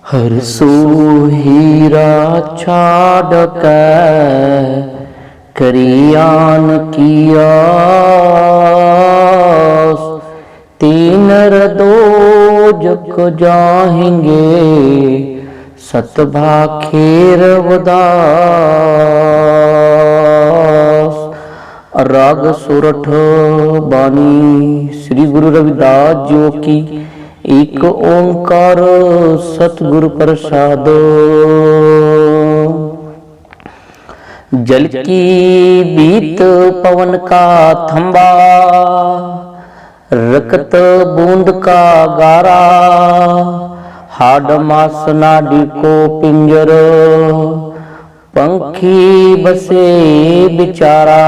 हर सो हीरा छाड़ के करियान किया तीन दो जग जाएंगे सतभा खेर उदास। राग सुरठ बानी श्री गुरु रविदास जी की एक ओंकार सतगुरु प्रसाद। जल की बीत पवन का थंबा रकत बूंद का गारा हाड मास नाडी को पिंजर पंखी बसे बिचारा।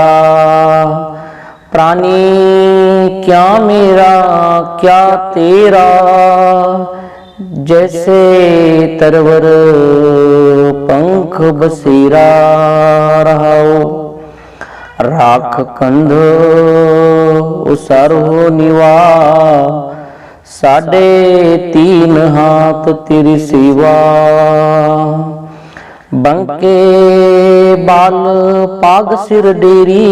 प्राणी क्या मेरा क्या तेरा जैसे तरवर पंख बसेरा रहाओ। राख कंध उसारो निवा साढ़े तीन हाथ तेरी सेवा। बंके बाल पाग सिर डेरी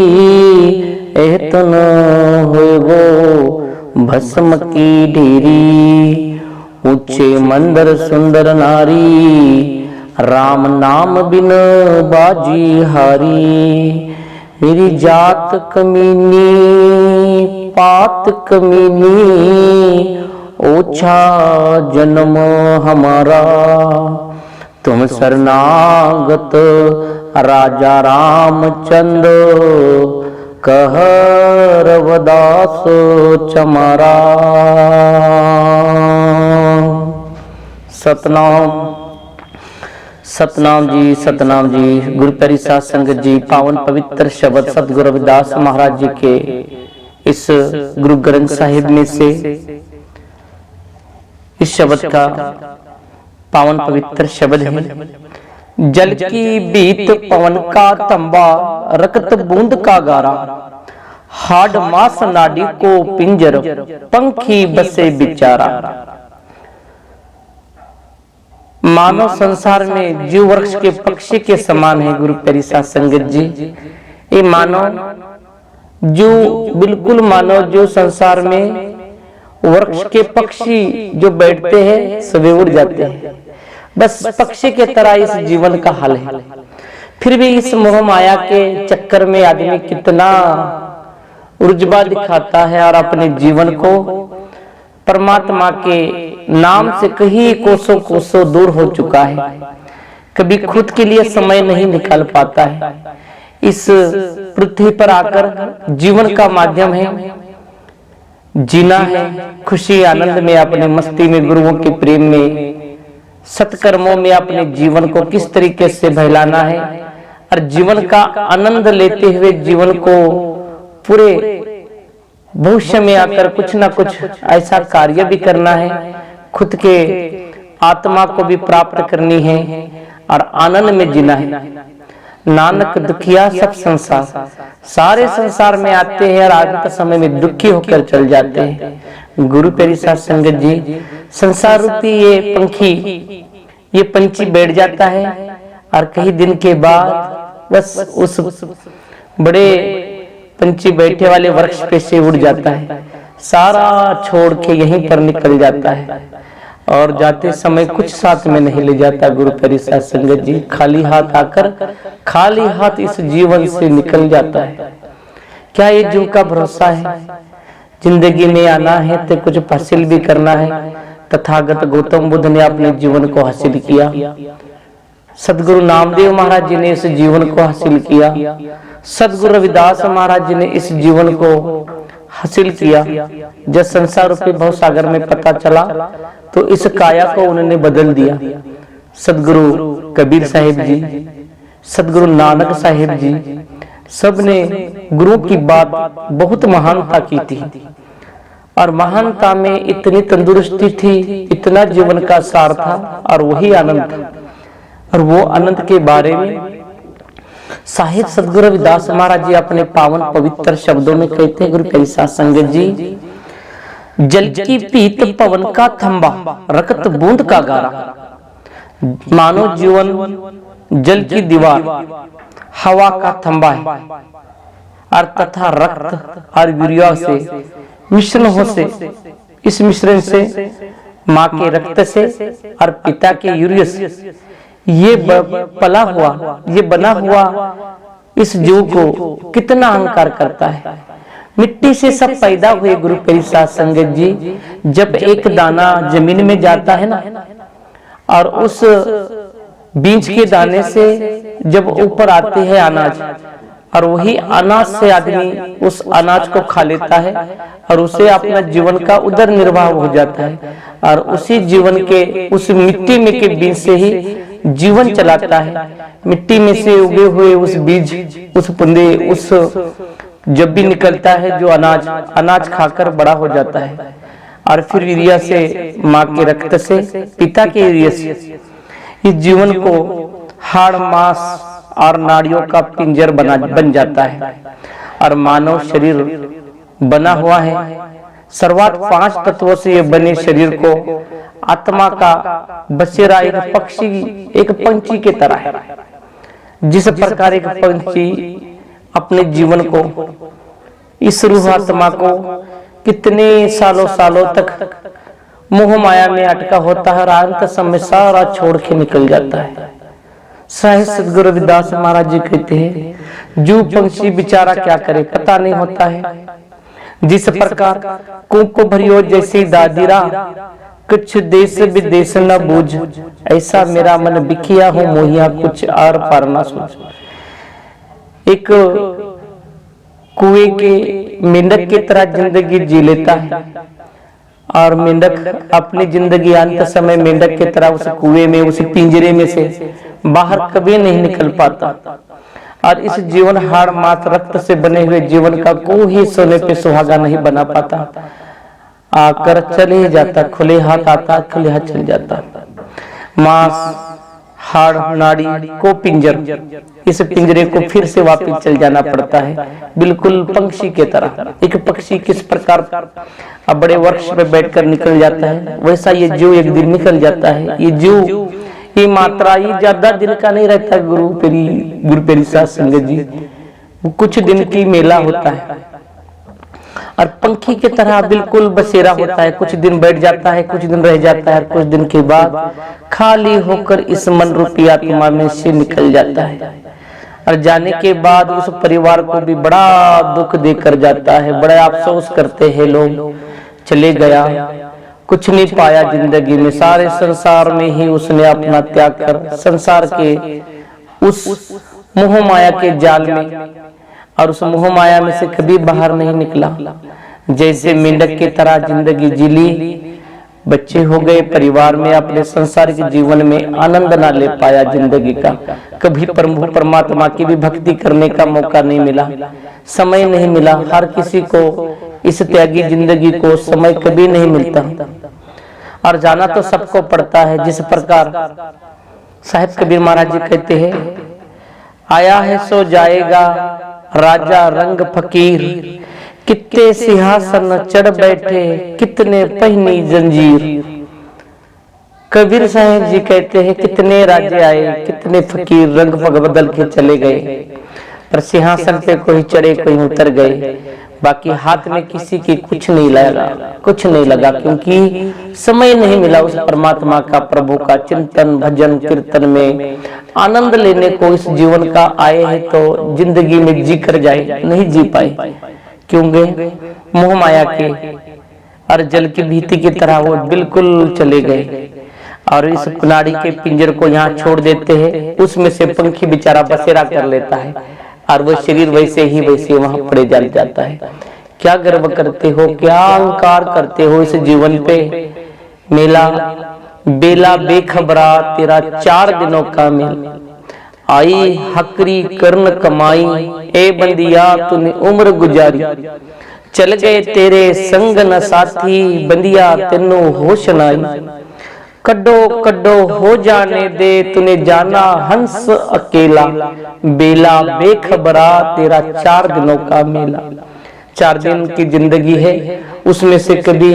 एहतन होए वो भस्म की ढेरी। ऊंचे मंदिर सुंदर नारी राम नाम बिन बाजी हारी। मेरी जात कमीनी पात कमीनी ओछा जन्म हमारा। तुम शरणागत राजा रामचंद्र कह रवदास चमारा। सतनाम सतनाम जी सतनाम जी। गुरु प्यारी साध संगत जी, पावन पवित्र शब्द सतगुरु रविदास महाराज जी के इस गुरु ग्रंथ साहिब में से इस शब्द का पावन पवित्र शब्द है। जल की बीत पवन का तंबा रक्त बूंद का गारा हाड मास नाडी को पिंजर पंखी बसे बिचारा। मानव संसार में जीव वृक्ष के पक्षी के समान है गुरु प्यारी साध संगत जी। ये मानव जो बिल्कुल मानव जो संसार में वृक्ष के पक्षी जो बैठते हैं सवे उड़ जाते हैं, बस पक्षी के तरह इस जीवन का हाल है। फिर भी इस मोह माया के चक्कर में आदमी कितना उर्जबा दिखाता है और अपने जीवन को परमात्मा के नाम से कहीं कोसों कोसों दूर हो चुका है। कभी खुद के लिए समय नहीं निकाल पाता है। इस पृथ्वी पर आकर जीवन का माध्यम है जीना है, खुशी आनंद में अपनी मस्ती में गुरुओं के प्रेम में सत्कर्मों में अपने जीवन को किस तरीके से बहलाना है और जीवन का आनंद लेते हुए जीवन को पूरे भविष्य में आकर कुछ ना कुछ ऐसा कार्य भी करना है, खुद के आत्मा को भी प्राप्त करनी है और आनंद में जीना है। नानक दुखिया सब संसार, सारे संसार में आते हैं और अंत समय में दुखी होकर चल जाते हैं। गुरु प्यारी साध संगत जी, संसार रूपी ये पंछी बैठ जाता है और कई दिन के बाद बस उस बड़े पंछी बैठे वाले वृक्ष पे से उड़ जाता है, सारा छोड़ के यहीं पर निकल जाता है और जाते समय कुछ साथ में नहीं ले जाता। गुरु प्यारी साध संगत जी, खाली हाथ आकर खाली हाथ इस जीवन से निकल जाता है। क्या ये जीव का भरोसा है? जिंदगी में आना है तो कुछ हासिल भी करना है। तथागत गौतम बुद्ध ने अपने जीवन को हासिल किया, सदगुरु नामदेव महाराज जी ने इस जीवन को हासिल किया, सदगुरु रविदास महाराज जी ने इस जीवन को हासिल किया। जब संसार रूपी भवसागर में पता चला तो इस काया को उन्होंने बदल दिया। सदगुरु कबीर साहिब जी, सदगुरु नानक साहिब जी, सब ने गुरु की बात बहुत महानता की थी और महानता में इतनी तंदुरुस्ती थी, इतना जीवन का सार था और वही आनंद था। और वो आनंद के बारे में साहिब सदगुरु रविदास महाराज जी अपने पावन पवित्र शब्दों में कहते हैं। गुरु प्यारी साध संगत जी, जल की पीत पवन का थंबा रक्त बूंद का गारा मानव जीवन जल की दीवार, हवा का थंबा है और तथा रक्त और यूरिया से मिश्रण हो से, इस मिश्रण से माँ के रक्त से और पिता के यूरिया से ये पला हुआ, ये बना हुआ इस जीव को कितना अहंकार करता है। मिट्टी से सब पैदा हुए गुरु परिसाद संगत जी, जब एक दाना जमीन में जाता है ना, और उस बीज के दाने से जब ऊपर आते हैं अनाज, और वही अनाज से आदमी उस अनाज को खा लेता है और उसे अपना जीवन का उदर निर्वाह हो जाता है, और उसी जीवन के उस मिट्टी में के बीज से ही जीवन चलाता है। मिट्टी में से उगे हुए उस बीज, उस पुंदे, उस जब भी निकलता है जो अनाज खाकर बड़ा हो जाता है, और फिर यूरिया से, माँ के रक्त से, पिता के यूरिया से इस जीवन को हाड़, मांस और नाड़ियों का पिंजर बन जाता है। और मानव शरीर बना हुआ है सर्वात 5 तत्वों से ये बने शरीर को आत्मा का बसेरा एक पक्षी, एक पंछी के तरह है। जिस प्रकार एक पंछी अपने जीवन को, इस रूह आत्मा को कितने सालों तक मोह माया में अटका होता है और अंत समय सारा छोड़ के निकल जाता है। साहिब सदगुरु रविदास महाराज जी कहते हैं, जो पंछी बेचारा क्या करे पता नहीं होता है। जिस प्रकार कूप को भरियो जैसे दादीरा, कुछ देश विदेश न बूझ, ऐसा मेरा मन बिखिया हो मोहिया, कुछ आर पार ना सोच। एक कुएं के मेंढक की तरह जिंदगी जी लेता है, और मेंढक अपनी जिंदगी अंत समय मेंढक की तरह उस कुएं में, उस पिंजरे में से बाहर कभी नहीं निकल पाता। और इस जीवन हाड़, मांस, रक्त से बने हुए जीवन का कोई सोने पे सुहागा नहीं बना पाता। आकर चले ही जाता, खुले हाथ आता, खुले हाथ चल जाता। मांस, हाड़, नाड़ी को पिंजर, इस पिंजरे को फिर से वापस चल जाना पड़ता है, बिल्कुल पंछी के तरह। एक पक्षी किस प्रकार अब बड़े वृक्ष पे बैठकर निकल जाता है, वैसा ये जीव एक दिन निकल जाता है। ये जीव, ये मात्रा ये ज्यादा दिन का नहीं रहता। गुरु परिसाद संगत जी, कुछ दिन की मेला होता है, और पंखी की तरह बिल्कुल बसेरा होता है। कुछ दिन बैठ जाता है, कुछ दिन रह जाता है, कुछ दिन के बाद खाली होकर इस मन रूपी आत्मा में से निकल जाता है। और जाने के बाद उस परिवार को भी बड़ा दुख देकर जाता है। बड़ा अफसोस करते हैं लोग, चले गया, कुछ नहीं पाया जिंदगी में। सारे संसार में ही उसने अपना त्याग कर संसार के उस मोह माया के जाल में, और उस मोह माया में से कभी बाहर नहीं निकला। जैसे मेंढक की तरह जिंदगी जी ली, बच्चे हो गए, परिवार में अपने संसारिक जीवन में आनंद ना ले पाया जिंदगी का। कभी प्रभु परमात्मा की भी भक्ति करने का मौका नहीं मिला, समय नहीं मिला। हर किसी को इस त्यागी जिंदगी को समय कभी नहीं मिलता, और जाना तो सबको पड़ता है। जिस प्रकार साहिब कबीर महाराज जी कहते हैं, आया है सो जाएगा राजा रंग फकीर, कितने सिंहासन चढ़ बैठे, कितने पहनी जंजीर। कबीर साहिब जी कहते हैं, कितने राजे आए, कितने फकीर रंग बदल के चले गए, पर सिंहासन पे कोई चढ़े, कोई उतर गए, बाकी हाथ में किसी की कुछ नहीं लगा, कुछ नहीं लगा, क्योंकि समय नहीं मिला उस परमात्मा का, प्रभु का चिंतन, भजन, कीर्तन में आनंद लेने को। इस जीवन का आए हैं तो जिंदगी में जी कर जाए, नहीं जी पाए, क्योंकि मोह माया के और जल की भीति की तरह वो बिल्कुल चले गए, और इस नाड़ी के पिंजर को यहाँ छोड़ देते हैं। उसमें से पंखी बेचारा बसेरा कर लेता है, और वो शरीर वैसे ही वैसे वहां पड़े जल जाता है। क्या गर्व करते हो, क्या अहंकार करते हो इस जीवन पे। मेला बेला बेखबरा तेरा 4 दिनों का मेल, आई हकरी कर्ण कमाई, ए बंदिया तूने उम्र गुजारी, चल गए तेरे संग न साथी, बंदिया तेनू होश नाई, कड्डो कड्डो हो जाने दे तूने जाना हंस अकेला, बेला बेखबरा तेरा 4 दिनों का मेला। 4 दिन की जिंदगी है, उसमें से कभी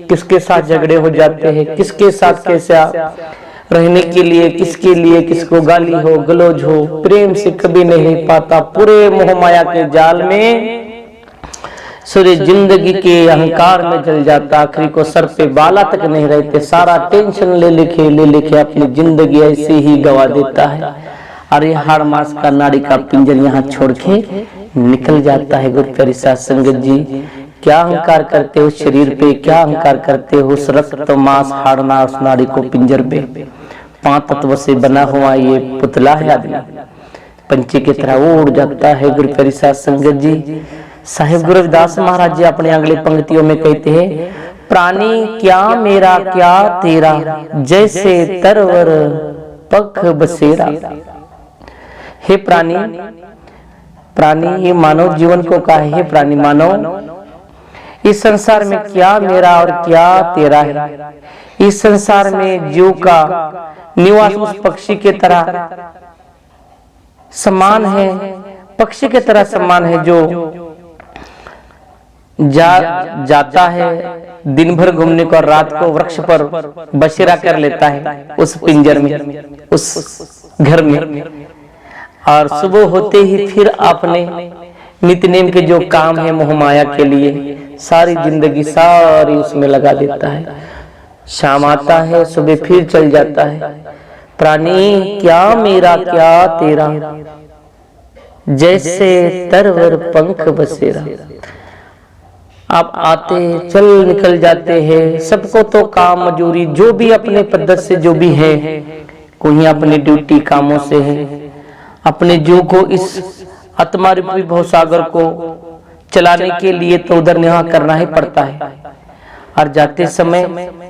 किसके साथ झगड़े हो जाते हैं, किसके साथ कैसा रहने के लिए, किसके लिए किसको गाली हो गलौज हो, प्रेम से कभी नहीं पाता। पूरे मोह माया के जाल में सूर्य जिंदगी के अहंकार में जल जाता, आखिरी को सर पे बाला तक नहीं रहते, सारा टेंशन ले लेके अपनी जिंदगी ऐसे ही गवा देता है। और ये हाड़ मास का नाड़ी का पिंजर यहाँ छोड़ के निकल जाता है। गुरु प्यारी साध संगत जी, क्या अहंकार करते हो शरीर पे, क्या अहंकार करते हो उस रक्त मांस हाड़ मास नाड़ी को पिंजर पे। 5 तत्व से बना हुआ ये पुतला है आदमी, पंछी की तरह वो उड़ जाता है। गुरु प्यारी साध संगत जी, साहिब गुरु रविदास महाराज जी अपने अगले पंक्तियों में कहते हैं, प्राणी क्या मेरा क्या तेरा, जैसे तरवर पख बसेरा। हे प्राणी, प्राणी ये मानव जीवन को कहा है, हे प्राणी मानव, इस संसार में क्या मेरा और क्या तेरा है। इस संसार में जीव का निवास उस पक्षी के तरह समान है, पक्षी के तरह समान है जो जाता है दिन भर घूमने को, रात को वृक्ष पर बसेरा कर लेता है उस पिंजर में, उस घर में, और सुबह होते ही फिर अपने नित्यनेम के जो काम है मोह माया के लिए सारी जिंदगी सारी उसमें लगा देता है। शाम आता है, सुबह फिर चल जाता है। प्राणी क्या मेरा क्या तेरा, जैसे तरवर पंख बसेरा। आप आते चल निकल जाते हैं, सबको तो काम मजूरी जो भी अपने पद्धति से जो भी है, कोई अपनी ड्यूटी कामों से है, अपने जीव को इस आत्मा रूपी भवसागर को चलाने के लिए तो उधर निवाह करना ही पड़ता है। और जाते समय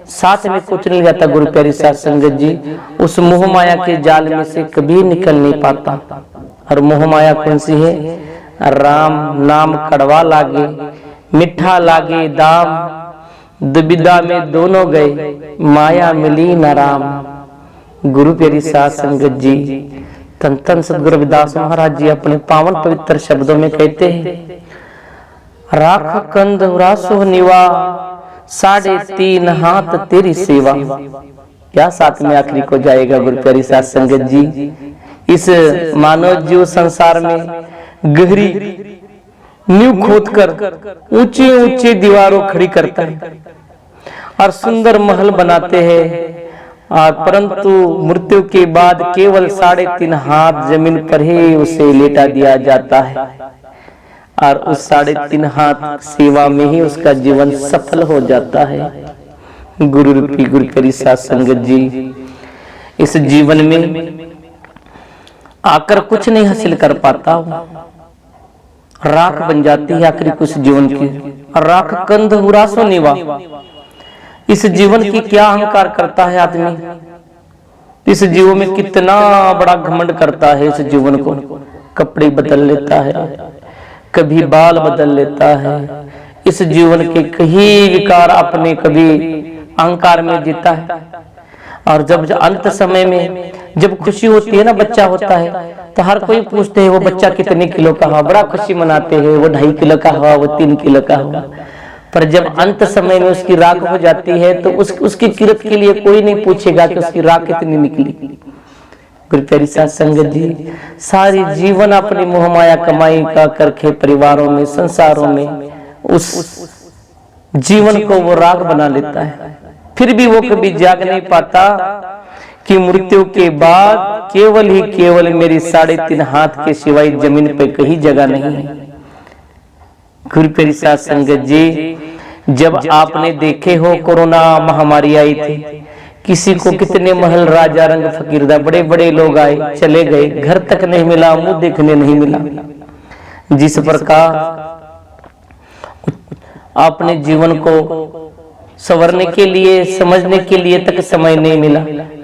साथ में कुछ नहीं जाता। गुरु प्यारी साध संगत जी, उस मोह माया के जाल में से कभी निकल नहीं पाता। और मोह माया कौन सी है? राम नाम कड़वा लागे, मीठा लागे दाम, दुविधा में दोनों गए, माया मिली न राम। गुरु प्यारी साध संगत जी, तन तन सद्गुरु रविदास महाराज जी अपने पावन पवित्र शब्दों में कहते हैं, राख कंद रासो निवा, 3.5 हाथ तेरी सेवा। क्या साथ में आखिरी को जाएगा गुरु प्यारी साध संगत जी। इस मानव जीव संसार में गहरी नींव खोदकर ऊंची ऊंची दीवारों खड़ी करता है और सुंदर महल बनाते हैं, और परंतु मृत्यु के बाद केवल 3.5 हाथ जमीन पर ही उसे लेटा दिया जाता है। और उस 3.5 हाथ सेवा में ही उसका जीवन सफल हो जाता है। गुरु रूपी गुरु प्यारी साध संगत जी, इस जीवन में आकर कुछ नहीं हासिल कर पाता, राख बन जाती है आखिरी कुछ जीवन की। राख कंध हुरासो निवा, इस जीवन की क्या अहंकार करता है आदमी, इस जीवन में कितना बड़ा घमंड करता है। इस जीवन को कपड़े बदल लेता है, कभी बाल बदल लेता है, इस जीवन के कई विकार अपने कभी अहंकार में जीता है। और जब अंत समय में जब खुशी होती है ना, बच्चा होता है, तो हर कोई पूछते है वो बच्चा कितने किलो का हुआ, बड़ा खुशी मनाते हैं, वो 2.5 किलो का हुआ, वो 3 किलो का हुआ। पर जब अंत समय में उसकी राख हो जाती है तो उसकी किरत के लिए कोई नहीं पूछेगा कि उसकी राख कितनी निकली। गुरु प्यारी साध संगत जी, सारी जीवन अपनी मोह माया कमाई का करके परिवारों में संसारों में उस जीवन को वो राख बना लेता है। फिर भी वो कभी जाग नहीं पाता कि मृत्यु के बाद केवल ही केवल मेरी 3.5 हाथ के सिवाय जमीन पे कहीं जगह नहीं है। गुरु प्यारी साध संगत जी, जब आपने देखे हो कोरोना महामारी आई थी, किसी को कितने महल राजा रंग फकीरदा बड़े बड़े लोग आए चले गए, घर तक नहीं मिला, मुंह देखने नहीं मिला। जिस प्रकार आपने जीवन को संवरने के लिए समझने के लिए तक समय नहीं मिला,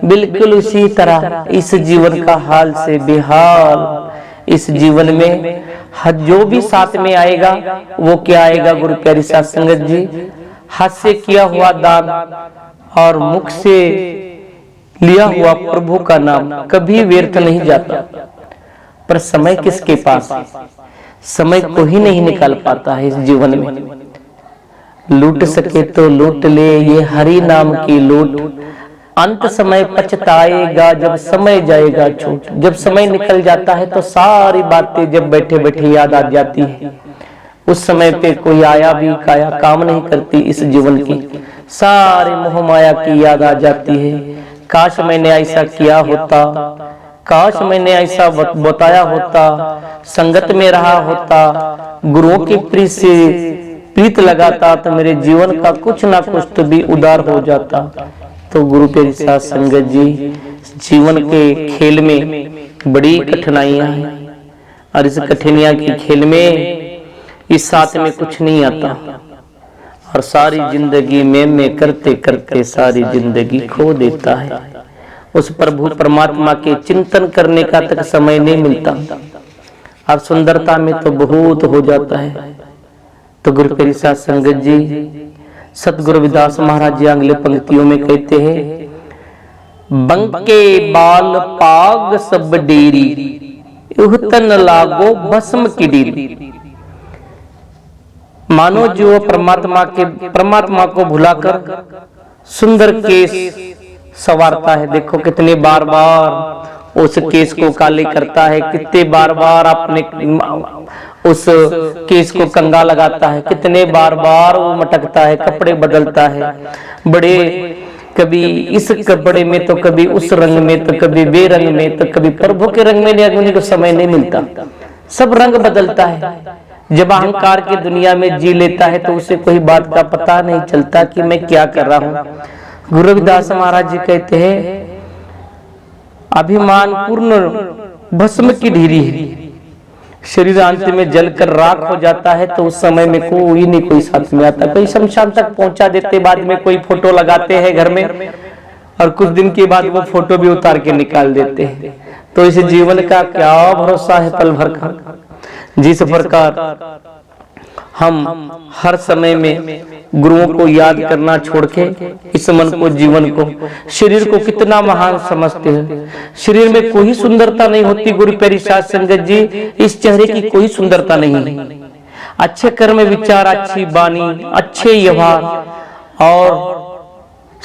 बिल्कुल उसी तरह इस जीवन का हाल से बेहाल। इस जीवन में जो भी साथ में आएगा वो क्या आएगा गुरु प्यारी साध संगत जी, हाथ से किया हुआ दान और मुख से लिया हुआ प्रभु का नाम कभी व्यर्थ नहीं जाता। पर समय किसके पास है? समय को ही नहीं निकाल पाता है इस जीवन में। लूट सके तो लूट ले, ये हरि नाम की लूट अंत समय पछताएगा जब समय जाएगा छूट। जब समय निकल जाता है तो सारी बातें जब बैठे बैठे याद आ जाती है। उस समय पे कोई आया भी काया काम नहीं करती इस जीवन की, सारे मोह माया की याद आ जाती है। काश मैंने ऐसा किया होता, काश मैंने ऐसा बताया होता, संगत में रहा होता, गुरुओं की प्रीत से प्रीत लगाता तो मेरे जीवन का कुछ ना कुछ तो भी उदार हो जाता। तो गुरु प्यारी साध संगत जी, जीवन के खेल में बड़ी कठिनाइयां हैं और इस कठिनाइयां के खेल में इस साथ में कुछ नहीं आता और सारी जिंदगी में करते करते सारी जिंदगी खो देता है। उस प्रभु परमात्मा के चिंतन करने का तक समय नहीं मिलता और सुंदरता में तो बहुत हो जाता है। तो गुरु प्यारी साध संगत जी, सतगुरु रविदास महाराज जी अगले पंक्तियों में कहते हैं, बंके बाल पाग सब डेरी, उहतन लागो भस्म की डीरी। मानो जो परमात्मा को भुलाकर सुंदर केस संवारता है। देखो कितने बार बार उस केस को काले करता है, कितने बार बार अपने उस केस को कंगा लगाता है, कितने बार बार वो मटकता है, कपड़े बदलता है, बड़े कभी इस कपड़े में तो कभी उस रंग में तो कभी बेरंग में तो कभी प्रभु के रंग में लगने को समय नहीं मिलता, सब रंग बदलता है। जब अहंकार की दुनिया में जी लेता है तो उसे कोई बात का पता नहीं चलता कि मैं क्या कर रहा हूँ। गुरु रविदास महाराज जी कहते हैं, अभिमान पूर्ण भस्म की ढीरी है, शरीर अंत में जलकर राख हो जाता है तो उस समय में कोई नहीं कोई साथ में आता। कोई शमशान तक पहुंचा देते, बाद में कोई फोटो लगाते हैं घर में और कुछ दिन के बाद वो फोटो भी उतार के निकाल देते हैं। तो इस जीवन का क्या भरोसा है पल भर का। जिस प्रकार हम हर समय में गुरुओं को याद करना छोड़ के इस मन को, जीवन को, शरीर को कितना महान समझते हैं। शरीर में कोई सुंदरता नहीं होती गुरु प्यारी साध संगत जी, इस चेहरे की कोई सुंदरता नहीं है। अच्छे कर्म विचार, अच्छी वाणी, अच्छे व्यवहार और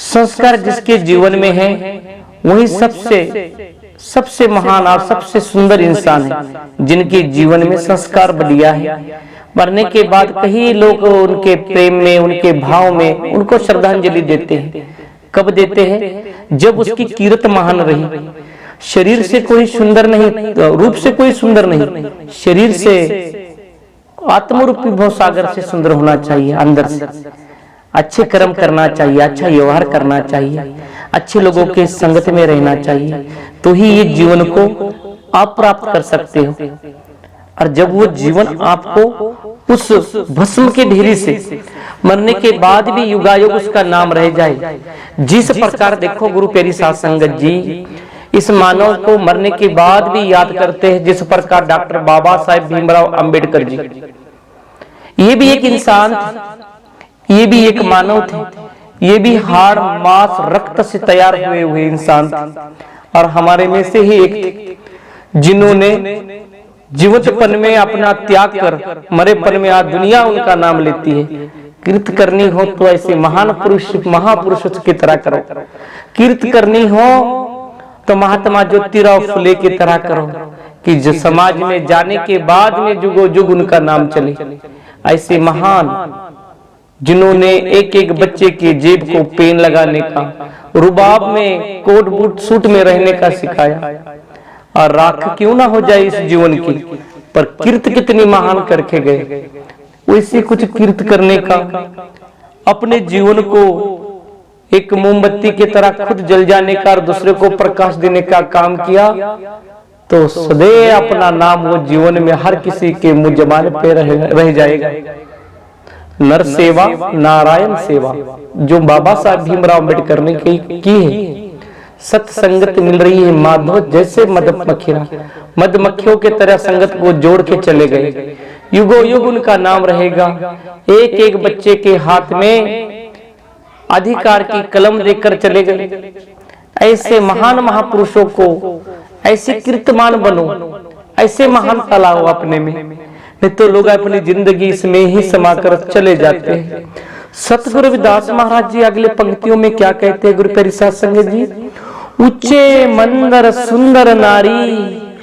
संस्कार जिसके जीवन में है वही सबसे महान और सबसे सुंदर इंसान है, जिनके जीवन में संस्कार बढ़िया है। मरने के बाद कई लोग उनके प्रेम में, उनके भाव में उनको श्रद्धांजलि देते हैं। कब देते हैं? जब उसकी कीर्त महान रही। शरीर से कोई सुंदर नहीं, रूप से कोई सुंदर नहीं, शरीर से आत्मरूपी भव सागर से सुंदर होना चाहिए। अंदर से अच्छे कर्म करना चाहिए, अच्छा व्यवहार करना चाहिए, अच्छे लोगों के संगत में रहना चाहिए, तो ही ये जीवन को आप प्राप्त कर सकते हो। और जब वो जीवन आपको उस भस्म के ढेरी से मरने के बाद भी युगायुग उसका नाम रह जाए, जिस प्रकार देखो गुरु प्यारी साध संगत जी इस मानव को मरने के बाद भी याद करते हैं, जिस प्रकार डॉक्टर बाबा साहेब भीमराव अंबेडकर जी, ये भी एक इंसान थे, ये भी एक मानव थे, ये भी हाड़ मांस रक्त से तैयार हुए इंसान थे और हमारे में से ही एक थे जिन्होंने जीवितपन में अपना त्याग कर मरेपन में आज दुनिया उनका नाम लेती है। कीर्त करनी हो तो ऐसे महान पुरुष, महापुरुष की तरह करो। कीर्त करनी हो तो महात्मा ज्योतिराव फुले की तरह करो कि जो समाज में जाने के बाद में जुगो जुग उनका नाम चले। ऐसे महान जिन्होंने एक एक बच्चे के जेब को पेन लगाने का, रुबाब में कोट बूट सूट में रहने का सिखाया। और राख क्यों ना हो जाए इस जीवन की, पर कीर्त कितनी महान करके गए। वैसे कुछ कीर्त करने का, अपने जीवन को एक मोमबत्ती की तरह खुद जल जाने का और दूसरे को प्रकाश देने का काम किया तो सदैव अपना नाम वो जीवन में हर किसी के मुंह जबान पे रह जाएगा। नर सेवा नारायण सेवा जो बाबा साहब भीमराव अम्बेडकर ने की है। सत्संगत मिल रही है माधव जैसे मधुमक्खियां, मधुमक्खियों के तरह संगत को जोड़ के चले गए। युगो युग उनका नाम रहेगा। एक एक बच्चे के हाथ में अधिकार की कलम देकर चले गए। ऐसे महान महापुरुषों को ऐसे कीर्तमान बनो, ऐसे महान फैलाओ अपने में, नहीं तो लोग अपनी जिंदगी इसमें ही समाकर चले जाते हैं। सतगुरु रविदास महाराज जी अगले पंक्तियों में क्या कहते हैं गुरु प्यारी साध संगत जी, ऊंचे मंदिर सुंदर नारी,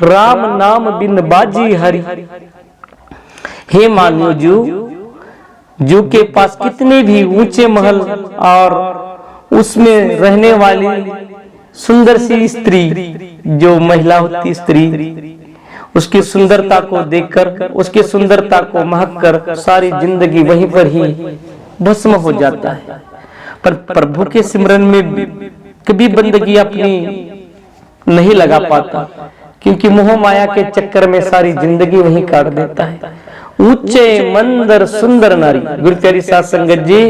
राम नाम बिन बाजी हरि। हे मानियो जू के पास कितने भी ऊंचे महल और उसमें रहने वाली सुंदर सी स्त्री, जो महिला होती स्त्री, उसकी सुंदरता को देखकर, उसकी सुंदरता को महक कर सारी जिंदगी वहीं पर ही भस्म हो जाता है। पर प्रभु के सिमरन में कभी बंदगी अपनी नहीं लगा पाता, क्योंकि मोह माया के चक्कर में सारी जिंदगी वहीं काट देता है। ऊंचे मंदिर सुंदर नारी, गुरु प्यारी साध संगत जी,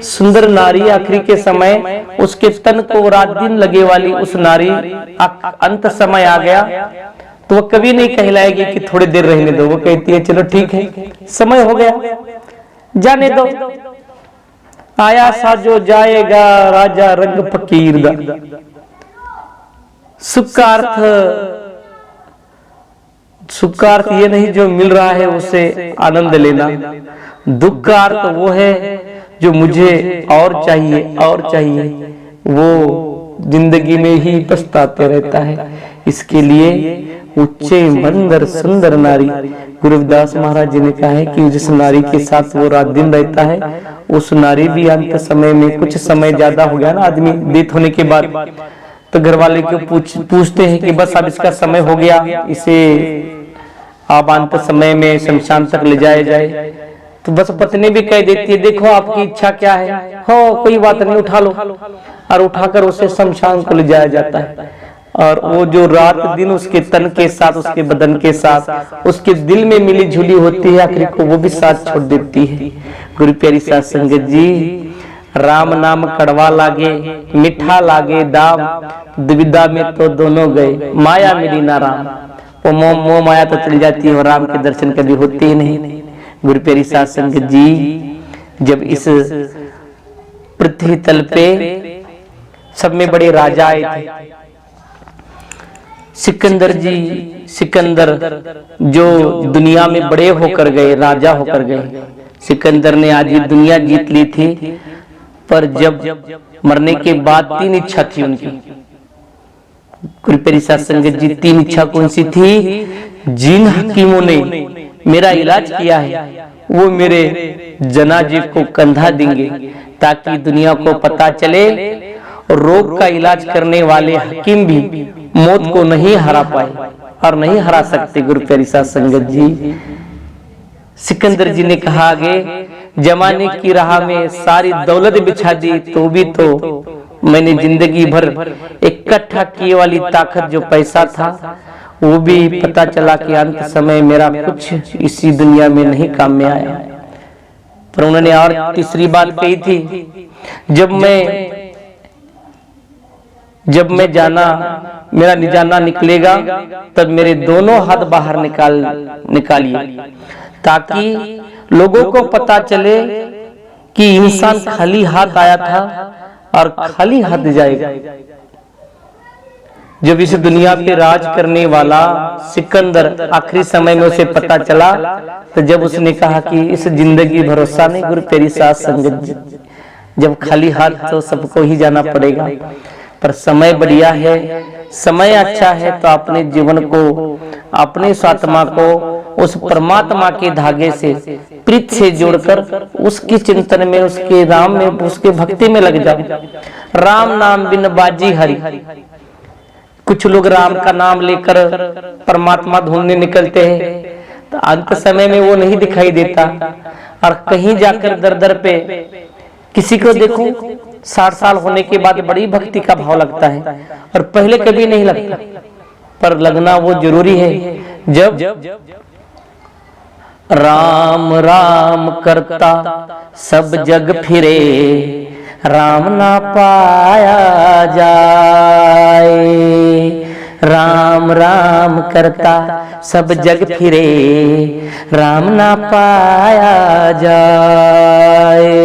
सुंदर नारी आखिरी के समय उसके तन को रात दिन लगे वाली उस नारी अंत समय आ गया तो वो कभी नहीं कहलाएगी कि थोड़ी देर रहने दो। वो कहती है चलो ठीक है, समय हो गया, जाने दो। आया साजो जाएगा राजा रंग फकीर दा। सुख का अर्थ ये नहीं जो मिल रहा है उसे आनंद लेना, दुख का अर्थ वो है जो मुझे और चाहिए, वो जिंदगी में ही पछताते रहता है। इसके लिए उच्चे मंदिर सुंदर नारी, गुरु रविदास महाराज जी ने कहा है कि जिस नारी के साथ वो रात दिन रहता है, उस नारी भी अंत समय में, कुछ समय ज्यादा हो गया ना आदमी डेथ होने के बाद, तो घर वाले को पूछते हैं कि बस अब इसका समय हो गया, इसे अब अंत समय में शमशान तक ले जाया जाए। तो बस पत्नी भी कह देती है देखो आपकी इच्छा क्या है, हो कोई बात नहीं उठा लो, और उठाकर उसे शमशान को ले जाया जाता है। और वो जो रात दिन उसके तन के साथ, उसके बदन के साथ, उसके दिल में मिली झूली होती है, आखिरी को वो भी साथ छोड़ देती है। गुरु प्यारी साध संगत जी, राम नाम कड़वा लागे मीठा लागे दाम, दुविधा में तो दोनों गए माया मिली ना राम। वो मोह माया तो चली जाती है और राम के दर्शन कभी होते ही नहीं। गुरु प्यारी साध संगत जी, जब इस पृथ्वी तल पे सब में बड़े राजा आए थे, सिकंदर जो दुनिया में बड़े होकर गए, राजा होकर गए। सिकंदर ने आज ये दुनिया जीत ली थी, पर जब मरने के बाद 3 इच्छा थी उनकी। गुरु प्यारी साध संगत जी, 3 इच्छा कौन सी थी? जिन हकीमों ने मेरा इलाज किया है वो मेरे जनाजे को कंधा देंगे, ताकि दुनिया को पता चले रोग का इलाज करने वाले हकीम भी मौत को नहीं हरा पाए और नहीं हरा सकते। गुरु प्यारी साध संगत जी, सिकंदर जी ने कहा आगे, जमाने की राह में सारी दौलत बिछा दी तो भी तो मैंने जिंदगी भर इकट्ठा किए वाली ताकत जो पैसा था वो भी पता चला कि अंत समय मेरा कुछ इसी दुनिया में नहीं काम में आया। पर उन्होंने और तीसरी बात कही थी, जब मैं जाना, मेरा निजाना निकलेगा तब मेरे दोनों हाथ बाहर निकालिए, ताकि लोगों को पता चले कि इंसान खाली हाथ आया था और खाली हाथ जाएगा। जब इस दुनिया पे राज करने वाला सिकंदर आखिरी समय में उसे पता चला, तो जब उसने कहा कि इस जिंदगी भरोसा नहीं गुरु प्यारी साध संगत जी, जब खाली हाथ तो सबको ही जाना पड़ेगा, पर समय बढ़िया है, समय अच्छा है, तो अपने जीवन को, अपने आत्मा को उस परमात्मा के धागे से, प्रीत से जोड़कर उसके चिंतन में, उसके राम में, उसके भक्ति में लग जाओ। राम नाम बिन बाजी हरि। कुछ लोग राम का नाम लेकर परमात्मा ढूंढने निकलते हैं, तो अंत समय में वो नहीं दिखाई देता, और कहीं जाकर दर दर पे किसी को देखो 60 साल होने के बाद बड़ी भक्ति का भाव लगता है, और पहले कभी नहीं लगता। पर लगना वो जरूरी है। जब राम राम करता सब जग फिरे, राम ना पाया जाए। राम राम करता सब जग फिरे, राम ना पाया जाए।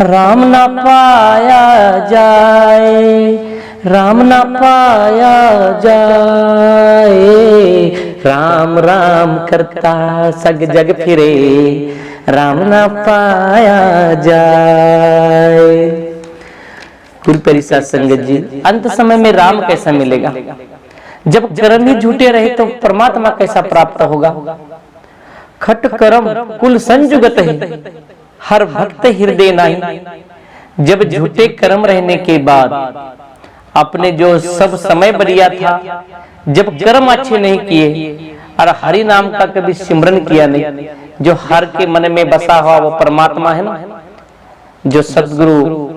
राम ना पाया जाए, राम ना पाया जाए। राम राम करता सब जग फिरे, राम ना पाया जाए। गुरु प्यारी साध संगत जी, अंत समय में राम कैसा मिलेगा? जब कर्म ही झूठे रहे तो परमात्मा कैसा प्राप्त होगा? खट कर्म कुल संजुगत है, हर भक्त हृदय नाही। जब झूठे कर्म रहने के बाद अपने जो सब समय बढ़िया था, जब कर्म अच्छे नहीं किए और हरि नाम का कभी सिमरन किया नहीं, जो हर के मन में बसा हुआ वो परमात्मा है ना, जो सदगुरु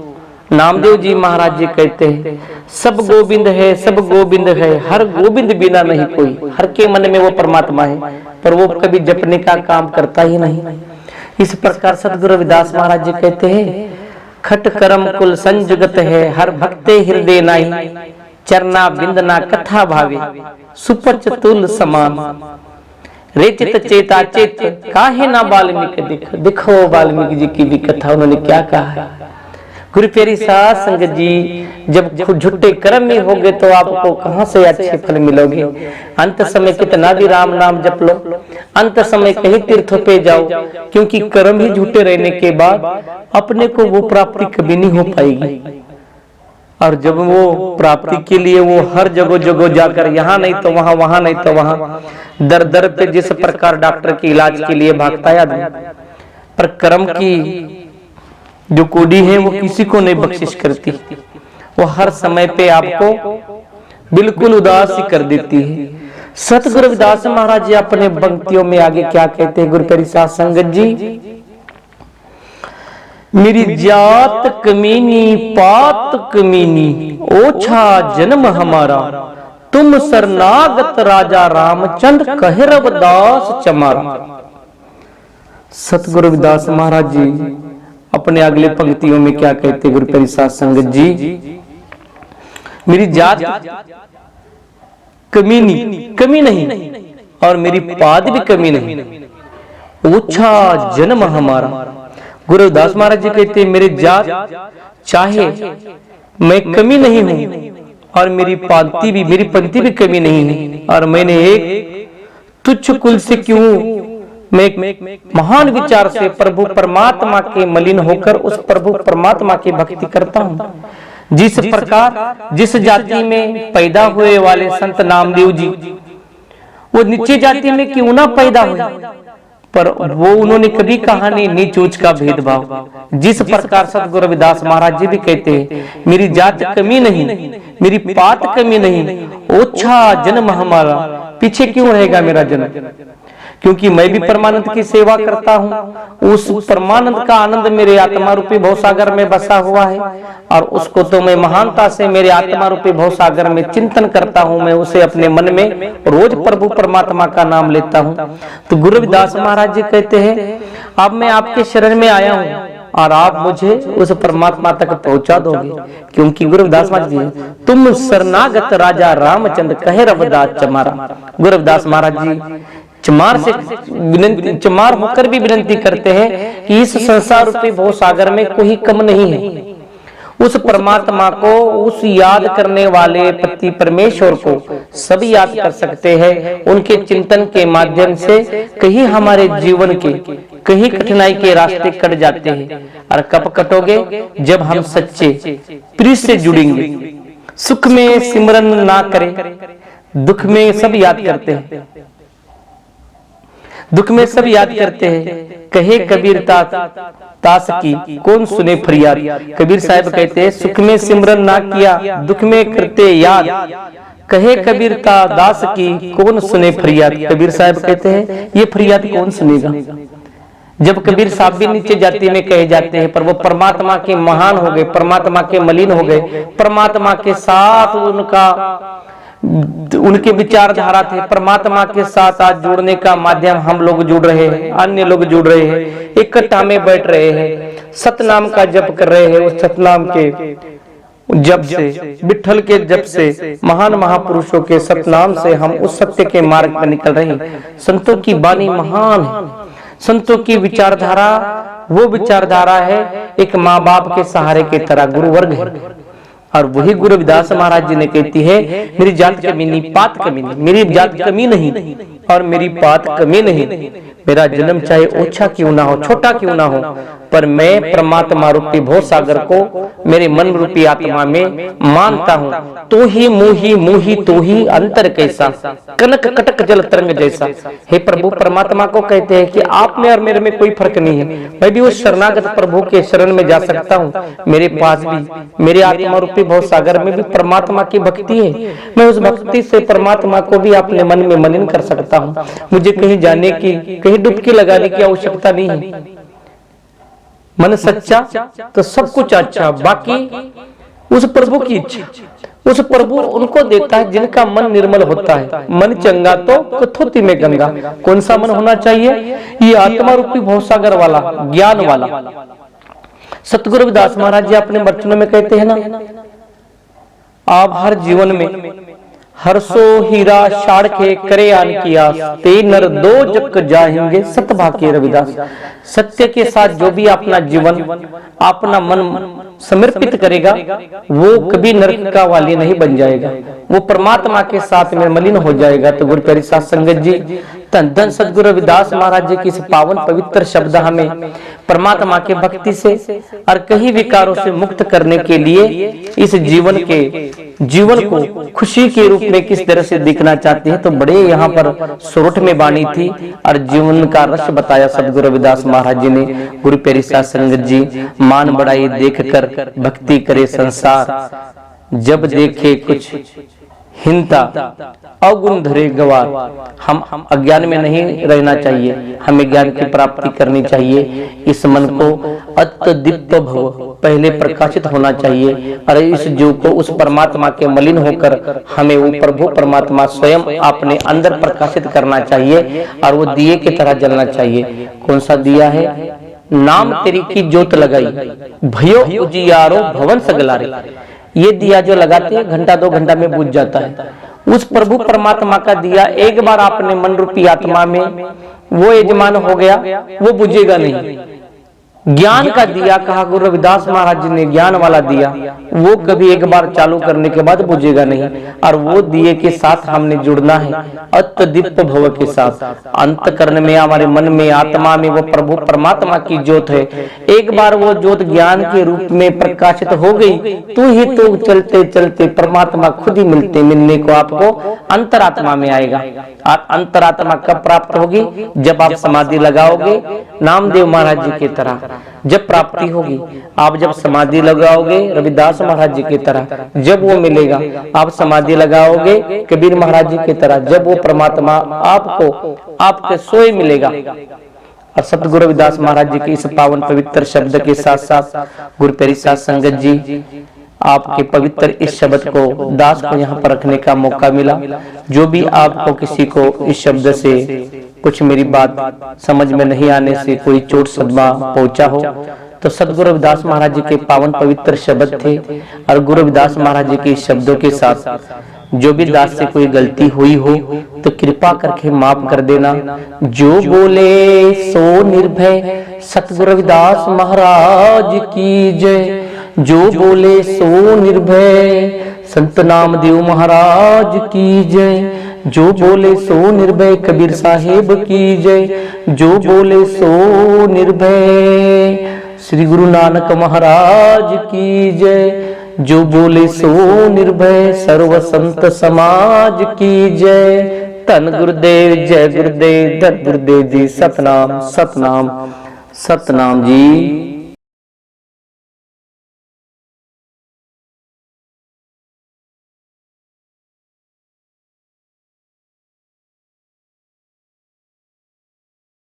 नामदेव जी महाराज जी कहते हैं, सब गोविंद है, सब गोविंद है, हर गोविंद बिना नहीं कोई। हर के मन में वो परमात्मा है, पर वो कभी जपने का काम करता ही नहीं। इस प्रकार सदगुरु रविदास महाराज जी कहते हैं, खट कर्म कुल संजुगत है, हर भक्ते हृदय नाही। चरना बिंदना कथा भावे, सुपच तुल समान। रेचित चेता चेत, काहे ना वाल्मीकि दिख। देखो वाल्मीकि जी की भी कथा, उन्होंने क्या कहा है। गुरु प्यारी साध संगत जी, जब झूठे कर्म में होगे तो आपको कहां से अच्छे फल मिलोगे? अंत समय कितना भी राम नाम जप लो, अंत समय कहीं तीर्थों पे जाओ, क्योंकि कर्म ही झूठे रहने के बाद अपने को वो प्राप्ति कभी नहीं हो पाएगी। और जब वो प्राप्ति के लिए वो हर जगह जगह जाकर, यहाँ नहीं तो वहां, वहां नहीं तो वहां, दर दर पे जिस प्रकार डॉक्टर के इलाज के लिए भागता है आदमी, पर कर्म की जो कोडी है वो किसी को नहीं बख्शिश करती। वो हर समय पे आपको बिल्कुल उदास ही कर देती है। सतगुरु रविदास महाराज जी अपने पंक्तियों में आगे क्या कहते हैं? गुरु प्यारी साध संगत जी, मेरी जात कमीनी पात कमीनी, ओछा जन्म हमारा, तुम शरणागत राजा रामचंद्र, कहे रविदास चमारा। सतगुरु रविदास महाराज जी अपने अगले पंक्तियों में क्या कहते? गुरु प्यारी साध संगत जी, मेरी जात कमी नहीं और मेरी पाद भी कमी नहीं, ऊंचा जन्म हमारा। गुरु रविदास महाराज जी कहते हैं, मेरी जात चाहे मैं कमी नहीं हूं और मेरी पंक्ति भी कमी नहीं है, और मैंने एक तुच्छ कुल से क्यों, मैं महान विचार से प्रभु परमात्मा के मलिन होकर उस प्रभु परमात्मा की भक्ति करता हूं। जिस प्रकार जिस जाति में पैदा हुए वाले संत नामदेव जी, वो नीचे जाति में क्यों ना पैदा हुए, पर वो उन्होंने कभी कहा नहीं नीच ऊंच का भेदभाव। जिस प्रकार सतगुरु रविदास महाराज जी भी कहते हैं, मेरी जात कमी नहीं, मेरी पात कमी नहीं, ओछा जन्म हमारा। पीछे क्यों रहेगा मेरा जन्म? क्योंकि मैं भी परमानंद की सेवा करता हूँ। उस परमानंद का आनंद मेरे आत्मा रूपी भवसागर में बसा हुआ है, और उसको तो मैं महानता से मेरे आत्मा रूपी भवसागर में चिंतन करता हूँ। मैं उसे अपने मन में रोज प्रभु परमात्मा का नाम लेता हूँ। तो गुरु रविदास महाराज जी कहते हैं, अब मैं आपके शरण में आया हूँ और आप मुझे उस परमात्मा तक पहुंचा दोगे। क्योंकि गुरु रविदास महाराज जी, तुम शरणागत राजा रामचंद्र, कहे रविदास चमारा। गुरु रविदास महाराज जी चमार होकर भी विनती करते हैं कि इस संसार रूपी भवसागर में कोई कम नहीं है। उस परमात्मा को, उस याद करने वाले पति परमेश्वर को सभी याद कर सकते हैं। उनके चिंतन के माध्यम से कहीं हमारे जीवन के कहीं कठिनाई के रास्ते कट जाते हैं। और कब कटोगे? जब हम सच्चे प्रिय से जुड़ेंगे। सुख में सिमरन ना करें, दुख में सब याद करते हैं, दुख में सब याद करते हैं। कहे कबीर तास की कौन सुने फरियाद। कबीर साहब कहते हैं, सुख में सिमरन ना किया, दुख में करते याद, कहे कबीर दास की कौन सुने फरियाद। कबीर साहब कहते हैं, ये फरियाद कौन सुनेगा? जब कबीर साहब भी नीचे जाति में कहे जाते हैं, पर वो परमात्मा के महान हो गए, परमात्मा के मलिन हो गए, परमात्मा के साथ उनके विचारधारा थे। परमात्मा के साथ आज जुड़ने का माध्यम हम लोग जुड़ रहे हैं, अन्य लोग जुड़ रहे हैं, इकट्ठा में बैठ रहे हैं, सतनाम का जप कर रहे हैं। उस सतनाम के जप से, विठल के जप से, महान महापुरुषों के सतनाम से हम उस सत्य के मार्ग पर निकल रहे हैं। संतों की वाणी महान है, संतों की विचारधारा वो विचारधारा है एक माँ बाप के सहारे की तरह, गुरु वर्ग है। और वही गुरु रविदास महाराज जी ने कहती है, मेरी जात कमी नहीं, पात कमी नहीं, मेरी जात कमी नहीं और मेरी पात कमी नहीं। मेरा जन्म चाहे ओछा क्यों ना हो, छोटा क्यों ना हो, पर मैं परमात्मा रूपी भव सागर को मेरे मन रूपी आत्मा में मानता हूँ। तो ही मोही मोही तो ही अंतर कैसा, कनक कटक जल तरंग जैसा। हे प्रभु, परमात्मा को कहते हैं कि आप में और मेरे में कोई फर्क नहीं है। मैं भी उस शरणागत प्रभु के शरण में जा सकता हूँ। मेरे पास भी मेरे आत्मा रूपी भव सागर में भी परमात्मा की भक्ति है। मैं उस भक्ति से परमात्मा को भी अपने मन में मलिन कर सकता हूँ। मुझे कहीं जाने की, कहीं डुबकी लगाने की आवश्यकता नहीं है। मन सच्चा तो सब कुछ अच्छा, बाकी उस प्रभु की इच्छा। उस प्रभु उनको देता है जिनका मन निर्मल होता है। मन चंगा तो कथोती में गंगा। कौन सा मन होना चाहिए? ये आत्मा रूपी भवसागर वाला, ज्ञान वाला। सतगुरु रविदास महाराज जी अपने वचनों में कहते हैं ना, आप हर जीवन में हर्षो हीरा शाड़ के करे आन किया, ते नर दो जग जाएंगे सतभा के रविदास। सत्य के साथ जो भी अपना जीवन, अपना मन समर्पित करेगा, वो कभी नरक का वाली नहीं बन जाएगा, वो परमात्मा के साथ में मलिन हो जाएगा। तो गुरु प्यारी साध संगत जी, धन धन सतगुरु रविदास महाराज जी की इस पावन पवित्र शब्द हमें परमात्मा के भक्ति से और कई विकारों से मुक्त करने के लिए इस जीवन को खुशी के रूप में किस तरह से दिखना चाहते हैं। तो बड़े यहाँ पर सुरठ में बाणी थी और जीवन का रस बताया सतगुरु रविदास महाराज जी ने। गुरु प्यारी साध संगत जी, मान बढ़ाई देख कर भक्ति करे संसार, जब देखे कुछ हिंता अवगुण धरे गवार। हम अज्ञान में नहीं रहना चाहिए, हमें ज्ञान की प्राप्ति करनी चाहिए। इस मन को अत्यदीप्त भव पहले प्रकाशित होना चाहिए और इस जीव को उस परमात्मा के मलिन होकर हमें वो प्रभु परमात्मा स्वयं अपने अंदर प्रकाशित करना चाहिए और वो दिए की तरह जलना चाहिए। कौन सा दिया है? नाम तेरी की जोत लगाई, भयो उजियारो भवन सगलारे। ये दिया जो लगाते हैं घंटा 2 घंटा में बुझ जाता है। उस प्रभु परमात्मा का दिया एक बार आपने मन रूपी आत्मा में वो यजमान हो गया, वो बुझेगा नहीं। ज्ञान का दिया कहा गुरु रविदास महाराज जी ने, ज्ञान वाला दिया, वो कभी एक बार चालू करने के बाद बुझेगा नहीं। और वो दिए के साथ हमने जुड़ना है, अत्यदीप्त भव के साथ। अंतकरण में, हमारे मन में, आत्मा में वो प्रभु परमात्मा की ज्योत है। एक बार वो ज्योत ज्ञान के रूप में प्रकाशित हो गई तो ही तो चलते चलते परमात्मा खुद ही मिलने को आपको अंतरात्मा में आएगा। और अंतरात्मा कब प्राप्त होगी? जब आप समाधि लगाओगे, नामदेव महाराज जी की तरह जब प्राप्ति होगी। आप जब समाधि लगाओगे रविदास महाराज जी की तरह, जब वो मिलेगा। आप समाधि लगाओगे कबीर महाराज जी की तरह, जब वो परमात्मा आपको आपके सोए मिलेगा। और सतगुरु रविदास महाराज जी के इस पावन पवित्र शब्द के साथ साथ गुरु प्यारी साध संगत जी, आपके पवित्र इस शब्द को दास को यहाँ पर रखने का मौका मिला। जो भी आपको किसी को इस शब्द से कुछ मेरी बात समझ में नहीं आने से कोई चोट सदमा पहुंचा हो, तो सतगुरु रविदास महाराज जी के पावन पवित्र शब्द थे। और गुरु रविदास महाराज जी के शब्दों के साथ जो भी दास से कोई गलती हुई हो तो कृपा करके माफ कर देना। जो बोले सो निर्भय, सतगुरु रविदास महाराज की जय। जो बोले सो निर्भय, संत नामदेव महाराज की जय। जो बोले सो निर्भय, कबीर साहेब की जय। जो बोले सो निर्भय, श्री गुरु नानक महाराज की जय। जो बोले सो निर्भय, सर्व संत समाज की जय। धन गुरुदेव, जय गुरुदेव, धन गुरुदेव जी। सतनाम सतनाम सतनाम जी।